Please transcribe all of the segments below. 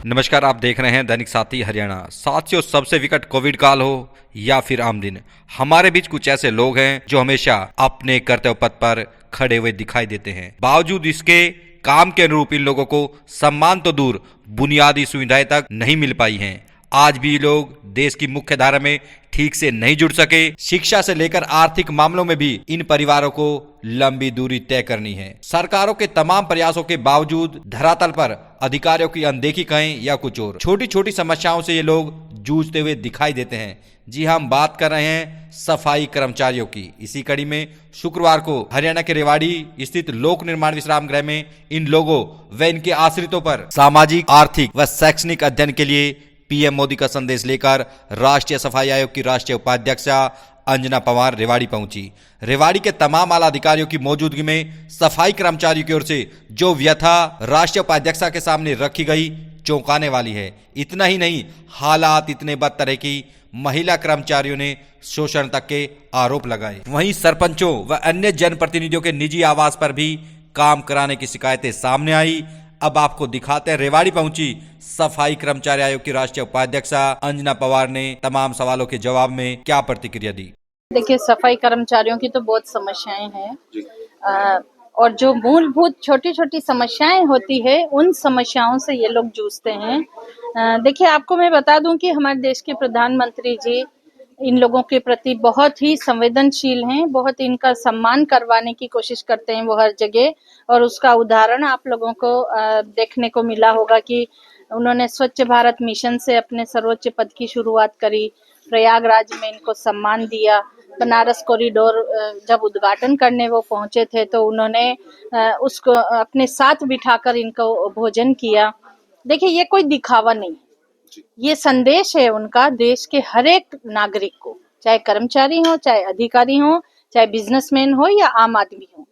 नमस्कार, आप देख रहे हैं दैनिक साथी हरियाणा। साथियों, सबसे विकट कोविड काल हो या फिर आम दिन, हमारे बीच कुछ ऐसे लोग हैं जो हमेशा अपने कर्तव्य पथ पर खड़े हुए दिखाई देते हैं। बावजूद इसके काम के अनुरूप इन लोगों को सम्मान तो दूर, बुनियादी सुविधाएं तक नहीं मिल पाई हैं। आज भी लोग देश की मुख्य धारा में ठीक से नहीं जुड़ सके। शिक्षा से लेकर आर्थिक मामलों में भी इन परिवारों को लंबी दूरी तय करनी है। सरकारों के तमाम प्रयासों के बावजूद धरातल पर अधिकारियों की अनदेखी कहें या कुछ और, छोटी छोटी समस्याओं से ये लोग जूझते हुए दिखाई देते हैं। जी, हम बात कर रहे हैं सफाई कर्मचारियों की। इसी कड़ी में शुक्रवार को हरियाणा के रेवाड़ी स्थित लोक निर्माण विश्राम गृह में इन लोगों व इनके आश्रितों पर सामाजिक, आर्थिक व शैक्षणिक अध्ययन के लिए पीएम मोदी का संदेश लेकर राष्ट्रीय सफाई आयोग की राष्ट्रीय उपाध्यक्षा अंजना पवार रेवाड़ी पहुंची। रेवाड़ी के तमाम आला अधिकारियों की मौजूदगी में सफाई कर्मचारियों की ओर से जो व्यथा राष्ट्रीय उपाध्यक्षा के सामने रखी गई, चौंकाने वाली है। इतना ही नहीं, हालात इतने बदतर है कि महिला कर्मचारियों ने शोषण तक के आरोप लगाए। वहीं सरपंचों व अन्य जनप्रतिनिधियों के निजी आवास पर भी काम कराने की शिकायतें सामने आई। अब आपको दिखाते हैं रेवाड़ी पहुंची सफाई कर्मचारी आयोग की राष्ट्रीय उपाध्यक्षा अंजना पवार ने तमाम सवालों के जवाब में क्या प्रतिक्रिया दी। देखिए, सफाई कर्मचारियों की तो बहुत समस्याएं हैं और जो मूलभूत छोटी छोटी समस्याएं होती है, उन समस्याओं से ये लोग जूझते हैं। देखिए, आपको मैं बता दूं कि हमारे देश के प्रधानमंत्री जी इन लोगों के प्रति बहुत ही संवेदनशील हैं, बहुत इनका सम्मान करवाने की कोशिश करते हैं वो हर जगह। और उसका उदाहरण आप लोगों को देखने को मिला होगा कि उन्होंने स्वच्छ भारत मिशन से अपने सर्वोच्च पद की शुरुआत करी, प्रयागराज में इनको सम्मान दिया, बनारस कॉरिडोर जब उद्घाटन करने वो पहुंचे थे तो उन्होंने उसको अपने साथ बिठाकर इनको भोजन किया। देखिए, ये कोई दिखावा नहीं, ये संदेश है उनका देश के हर एक नागरिक को, चाहे कर्मचारी हो, चाहे अधिकारी हो, चाहे बिजनेसमैन हो या आम आदमी हो।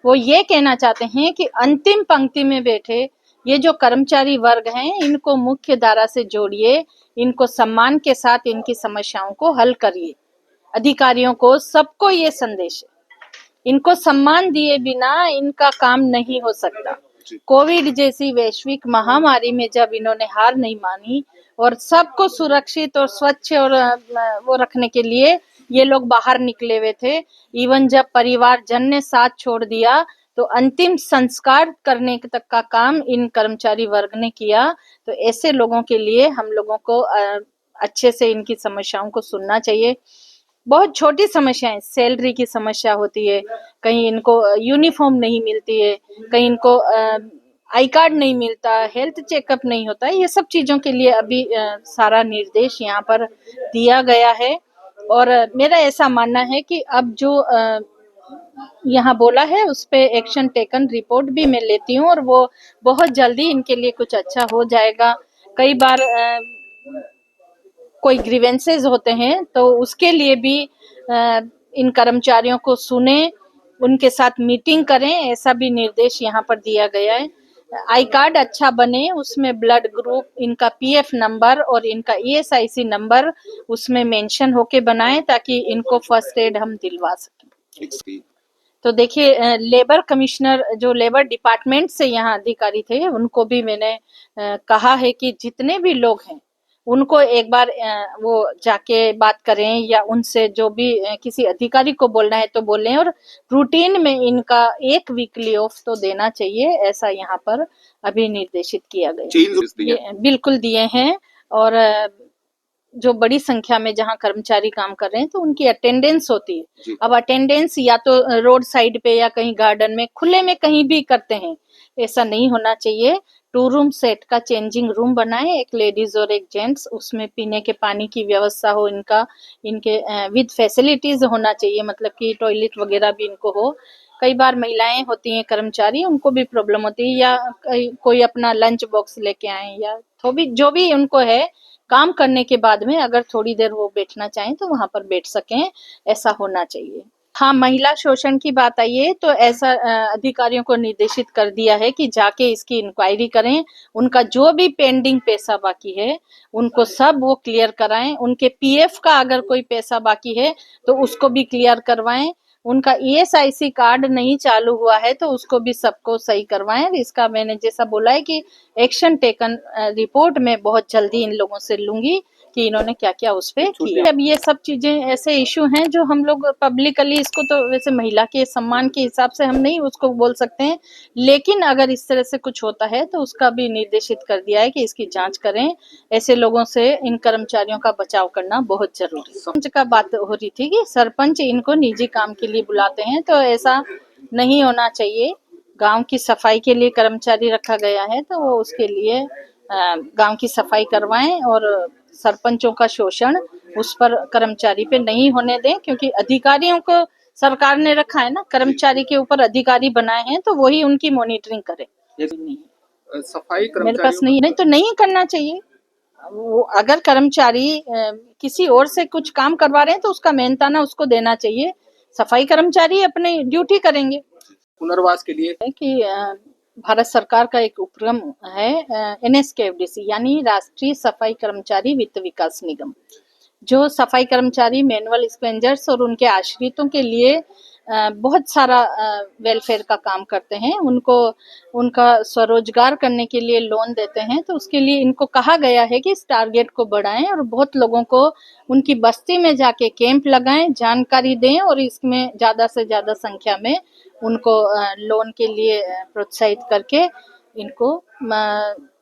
वो ये कहना चाहते हैं कि अंतिम पंक्ति में बैठे ये जो कर्मचारी वर्ग हैं, इनको मुख्य धारा से जोड़िए, इनको सम्मान के साथ इनकी समस्याओं को हल करिए। अधिकारियों को, सबको ये संदेश है, इनको सम्मान दिए बिना इनका काम नहीं हो सकता। कोविड जैसी वैश्विक महामारी में जब इन्होंने हार नहीं मानी और सबको सुरक्षित और स्वच्छ और वो रखने के लिए ये लोग बाहर निकले हुए थे। इवन जब परिवार जन ने साथ छोड़ दिया तो अंतिम संस्कार करने तक का काम इन कर्मचारी वर्ग ने किया। तो ऐसे लोगों के लिए हम लोगों को अच्छे से इनकी समस्याओं को सुनना चाहिए। बहुत छोटी समस्याएं, सैलरी की समस्या होती है, कहीं इनको यूनिफॉर्म नहीं मिलती है, कहीं इनको आई कार्ड नहीं मिलता, हेल्थ चेकअप नहीं होता है। ये सब चीजों के लिए अभी सारा निर्देश यहाँ पर दिया गया है। और मेरा ऐसा मानना है कि अब जो यहाँ बोला है उस पे एक्शन टेकन, रिपोर्ट भी मैं लेती हूँ और वो बहुत जल्दी इनके लिए कुछ अच्छा हो जाएगा। कई बार कोई ग्रीवेंसेस होते हैं तो उसके लिए भी इन कर्मचारियों को सुने, उनके साथ मीटिंग करें, ऐसा भी निर्देश यहाँ पर दिया गया है। आई कार्ड अच्छा बने, उसमें ब्लड ग्रुप, इनका पीएफ नंबर और इनका ईएसआईसी नंबर उसमें मेंशन होके बनाएं ताकि इनको फर्स्ट एड हम दिलवा सकें। तो देखिए, लेबर कमिश्नर जो लेबर डिपार्टमेंट से यहाँ अधिकारी थे, उनको भी मैंने कहा है कि जितने भी लोग हैं उनको एक बार वो जाके बात करें या उनसे जो भी किसी अधिकारी को बोलना है तो बोलें और रूटीन में इनका एक वीकली ऑफ तो देना चाहिए, ऐसा यहाँ पर अभी निर्देशित किया गया। बिल्कुल दिए हैं। और जो बड़ी संख्या में जहाँ कर्मचारी काम कर रहे हैं तो उनकी अटेंडेंस होती है। अब अटेंडेंस या तो रोड साइड पे या कहीं गार्डन में खुले में कहीं भी करते हैं, ऐसा नहीं होना चाहिए। 2 रूम सेट का चेंजिंग रूम बनाए, एक लेडीज और एक जेंट्स, उसमें पीने के पानी की व्यवस्था हो, इनके विद फैसिलिटीज होना चाहिए, मतलब कि टॉयलेट वगैरह भी इनको हो। कई बार महिलाएं होती हैं कर्मचारी, उनको भी प्रॉब्लम होती है, या कोई अपना लंच बॉक्स लेके आए या तो भी जो भी उनको है, काम करने के बाद में अगर थोड़ी देर वो बैठना चाहें तो वहां पर बैठ सकें, ऐसा होना चाहिए। हाँ, महिला शोषण की बात आई है तो ऐसा अधिकारियों को निर्देशित कर दिया है कि जाके इसकी इंक्वायरी करें, उनका जो भी पेंडिंग पैसा बाकी है उनको सब वो क्लियर कराएं, उनके पीएफ का अगर कोई पैसा बाकी है तो उसको भी क्लियर करवाएं। उनका ईएसआईसी कार्ड नहीं चालू हुआ है तो उसको भी सबको सही करवाएं। इसका मैंने जैसा बोला है कि एक्शन टेकन रिपोर्ट में बहुत जल्दी इन लोगों से लूंगी कि इन्होंने क्या क्या उस पे किया। अब ये सब चीजें ऐसे इशू हैं जो हम लोग पब्लिकली इसको, तो वैसे महिला के सम्मान के हिसाब से हम नहीं उसको बोल सकते हैं, लेकिन अगर इस तरह से कुछ होता है तो उसका भी निर्देशित कर दिया है कि इसकी जांच करें। ऐसे लोगों से इन कर्मचारियों का बचाव करना बहुत जरूरी है। सरपंच का बात हो रही थी कि सरपंच इनको निजी काम के लिए बुलाते हैं, तो ऐसा नहीं होना चाहिए। गांव की सफाई के लिए कर्मचारी रखा गया है तो वो उसके लिए गांव की सफाई करवाएं और सरपंचों का शोषण उस पर कर्मचारी पे नहीं होने दें, क्योंकि अधिकारियों को सरकार ने रखा है ना, कर्मचारी के ऊपर अधिकारी बनाए हैं तो वही उनकी मॉनिटरिंग करे। सफाई मेरे पास नहीं तो नहीं करना चाहिए। वो अगर कर्मचारी किसी और से कुछ काम करवा रहे हैं तो उसका मेहनताना उसको देना चाहिए। सफाई कर्मचारी अपनी ड्यूटी करेंगे। पुनर्वास के लिए कि भारत सरकार का एक उपक्रम है NSKFDC यानी राष्ट्रीय सफाई कर्मचारी वित्त विकास निगम, जो सफाई कर्मचारी, मैनुअल स्क्वेंजर्स और उनके आश्रितों के लिए बहुत सारा वेलफेयर का काम करते हैं। उनको उनका स्वरोजगार करने के लिए लोन देते हैं, तो उसके लिए इनको कहा गया है कि इस टारगेट को बढ़ाएं और बहुत लोगों को उनकी बस्ती में जाके कैंप लगाएं, जानकारी दें और इसमें ज़्यादा से ज़्यादा संख्या में उनको लोन के लिए प्रोत्साहित करके इनको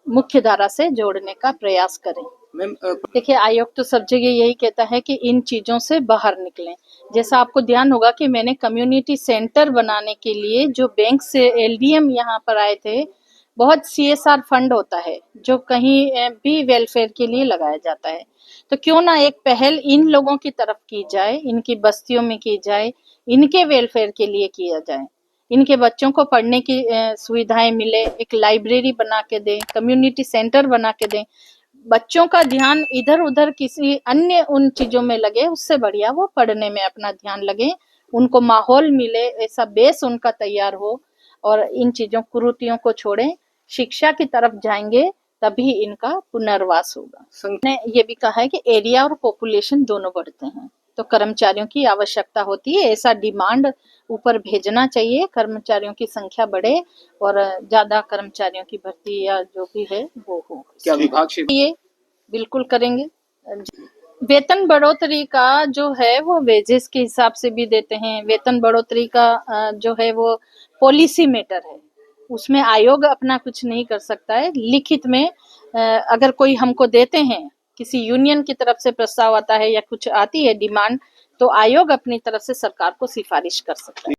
मुख्य धारा से जोड़ने का प्रयास करें। देखिए, आयोग तो सब जगह यही कहता है कि इन चीजों से बाहर निकलें। जैसा आपको ध्यान होगा कि मैंने कम्युनिटी सेंटर बनाने के लिए जो बैंक से LDM यहाँ पर आए थे, बहुत CSR फंड होता है जो कहीं भी वेलफेयर के लिए लगाया जाता है, तो क्यों ना एक पहल इन लोगों की तरफ की जाए, इनकी बस्तियों में की जाए, इनके वेलफेयर के लिए किया जाए, इनके बच्चों को पढ़ने की सुविधाएं मिले, एक लाइब्रेरी बना के दें, कम्युनिटी सेंटर बना के दें। बच्चों का ध्यान इधर उधर किसी अन्य उन चीजों में लगे, उससे बढ़िया वो पढ़ने में अपना ध्यान लगे, उनको माहौल मिले, ऐसा बेस उनका तैयार हो और इन चीजों कुरीतियों को छोड़ें, शिक्षा की तरफ जाएंगे तभी इनका पुनर्वास होगा। ने ये भी कहा है कि एरिया और पॉपुलेशन दोनों बढ़ते हैं तो कर्मचारियों की आवश्यकता होती है, ऐसा डिमांड ऊपर भेजना चाहिए, कर्मचारियों की संख्या बढ़े और ज्यादा कर्मचारियों की भर्ती या जो भी है वो हो। क्या विभाग से ये बिल्कुल करेंगे। वेतन बढ़ोतरी का जो है वो वेजेस के हिसाब से भी देते हैं। वेतन बढ़ोतरी का जो है वो पॉलिसी मैटर है, उसमें आयोग अपना कुछ नहीं कर सकता है। लिखित में अगर कोई हमको देते हैं, किसी यूनियन की तरफ से प्रस्ताव आता है या कुछ आती है डिमांड, तो आयोग अपनी तरफ से सरकार को सिफारिश कर सकता है।